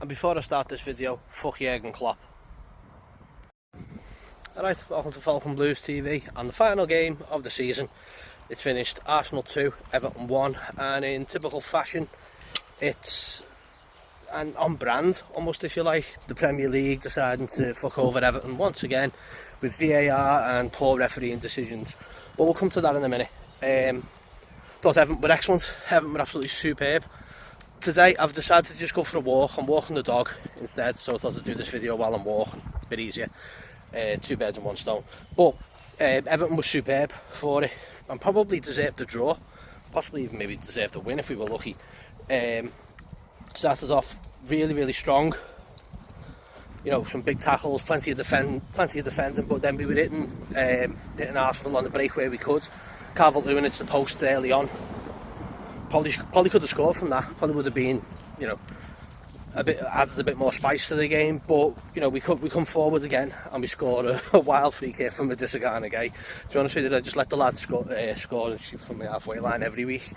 And before I start this video, fuck Jurgen Klopp. Alright, welcome to Falcon Blues TV and the final game of the season. It's finished Arsenal 2, Everton 1, and in typical fashion it's on brand almost, if you like, the Premier League deciding to fuck over Everton once again with VAR and poor refereeing decisions, but we'll come to that in a minute. Thought Everton were excellent, Everton were absolutely superb. Today I've decided to just go for a walk. I'm walking the dog instead, so I thought I'd do this video while I'm walking, a bit easier. Two birds in one stone. But Everton was superb for it and probably deserved the draw, possibly even maybe deserved the win if we were lucky. Started off really strong, you know, some big tackles, plenty of defending, but then we were hitting Arsenal on the break where we could. Calvert-Lewin hits the post early on. Probably could have scored from that. Probably would have been, you know, added a bit more spice to the game. But you know, we come forward again and we score a wild free kick from a Disagana guy. To be honest with you, I just let the lads score and shoot from the halfway line every week.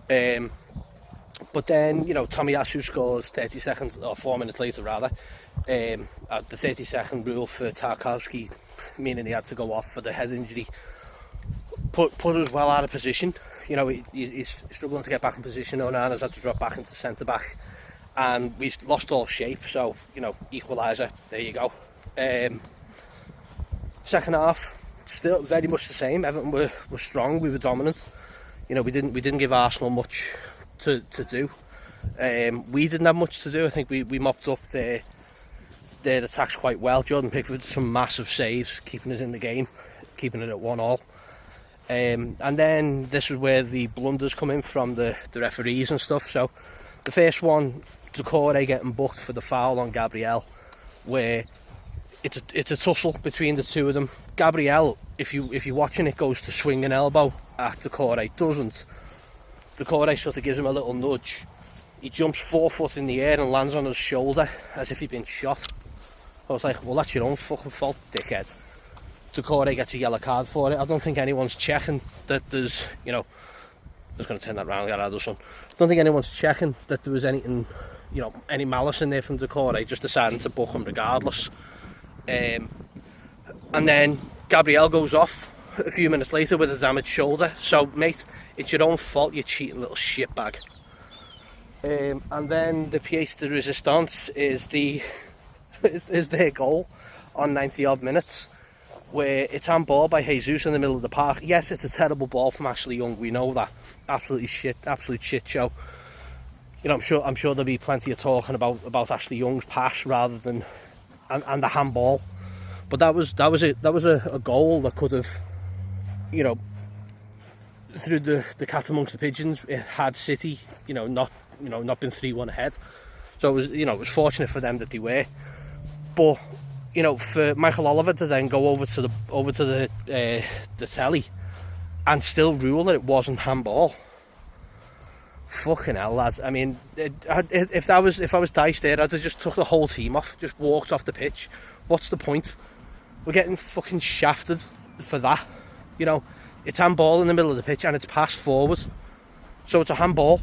But then, you know, Tomiyasu scores 30 seconds or 4 minutes later rather. The 30-second rule for Tarkowski, meaning he had to go off for the head injury, put us well out of position. You know, he's struggling to get back in position. Onana's had to drop back into centre back, and we've lost all shape. So, you know, equaliser. There you go. Second half, still very much the same. Everton were strong. We were dominant. You know, we didn't give Arsenal much to do. We didn't have much to do. I think we mopped up their attacks quite well. Jordan Pickford some massive saves, keeping us in the game, keeping it at 1-1. And then this is where the blunders come in from the referees and stuff. So the first one, Doucouré getting booked for the foul on Gabriel, where it's a tussle between the two of them. Gabriel, if you're watching it, goes to swing an elbow at Doucouré, doesn't. Doucouré sort of gives him a little nudge. He jumps 4 foot in the air and lands on his shoulder as if he'd been shot. I was like, well, that's your own fucking fault, dickhead. Doucouré gets a yellow card for it. I don't think anyone's checking that there's, you know, I was going to turn that round, get out of the sun. I don't think anyone's checking that there was anything, you know, any malice in there from Doucouré, just deciding to book him regardless. And then Gabriel goes off a few minutes later with a damaged shoulder. So, mate, it's your own fault, you cheating little shitbag. And then the pièce de résistance is their goal on 90 odd minutes, where it's handball by Jesus in the middle of the park. Yes, it's a terrible ball from Ashley Young, we know that. Absolute shit show. You know, I'm sure there'll be plenty of talking about Ashley Young's pass rather than and the handball. But that was a goal that could have, you know, through the cat amongst the pigeons, it had City, not been 3-1 ahead. So it was fortunate for them that they were. But you know, for Michael Oliver to then go over to the telly and still rule that it wasn't handball. Fucking hell, lads. I mean, if I was Dice there, I'd have just took the whole team off, just walked off the pitch. What's the point? We're getting fucking shafted for that. You know, it's handball in the middle of the pitch and it's passed forward. So it's a handball.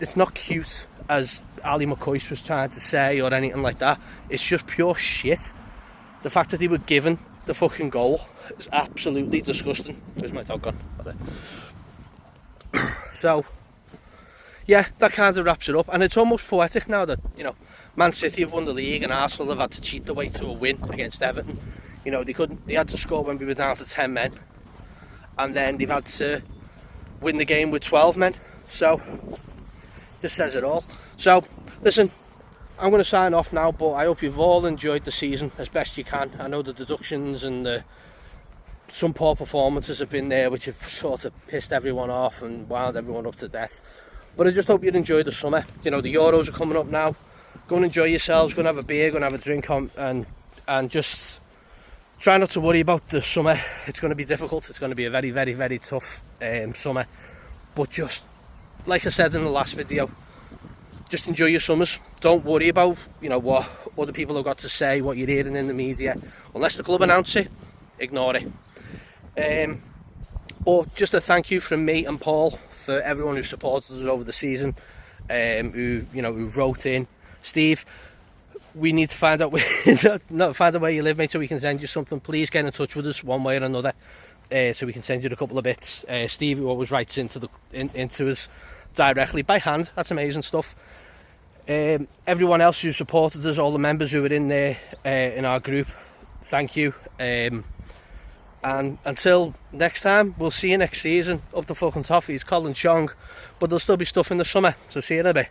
It's not cute, as Ali McCoy was trying to say, or anything like that. It's just pure shit. The fact that they were given the fucking goal is absolutely disgusting. Where's my dog gone? So, yeah, that kind of wraps it up. And it's almost poetic now that, you know, Man City have won the league and Arsenal have had to cheat their way to a win against Everton. You know, they had to score when we were down to 10 men. And then they've had to win the game with 12 men. So, this says it all. So, listen, I'm going to sign off now, but I hope you've all enjoyed the season as best you can. I know the deductions and some poor performances have been there, which have sort of pissed everyone off and wound everyone up to death. But I just hope you enjoyed the summer. You know, the Euros are coming up now. Go and enjoy yourselves, go and have a beer, go and have a drink on, and just try not to worry about the summer. It's going to be difficult. It's going to be a very tough summer. But just, like I said in the last video, just enjoy your summers. Don't worry about, you know, what other people have got to say, what you're hearing in the media. Unless the club announce it, ignore it. But just a thank you from me and Paul for everyone who supported us over the season, who wrote in, Steve, we need to find out where, find out where you live, mate, so we can send you something. Please get in touch with us one way or another, so we can send you a couple of bits. Steve, who always writes into us directly by hand. That's amazing stuff. Everyone else who supported us, all the members who were in there in our group, thank you. And until next time, we'll see you next season. Up the fucking toffees, Colin Chong, but there'll still be stuff in the summer, so see you in a bit.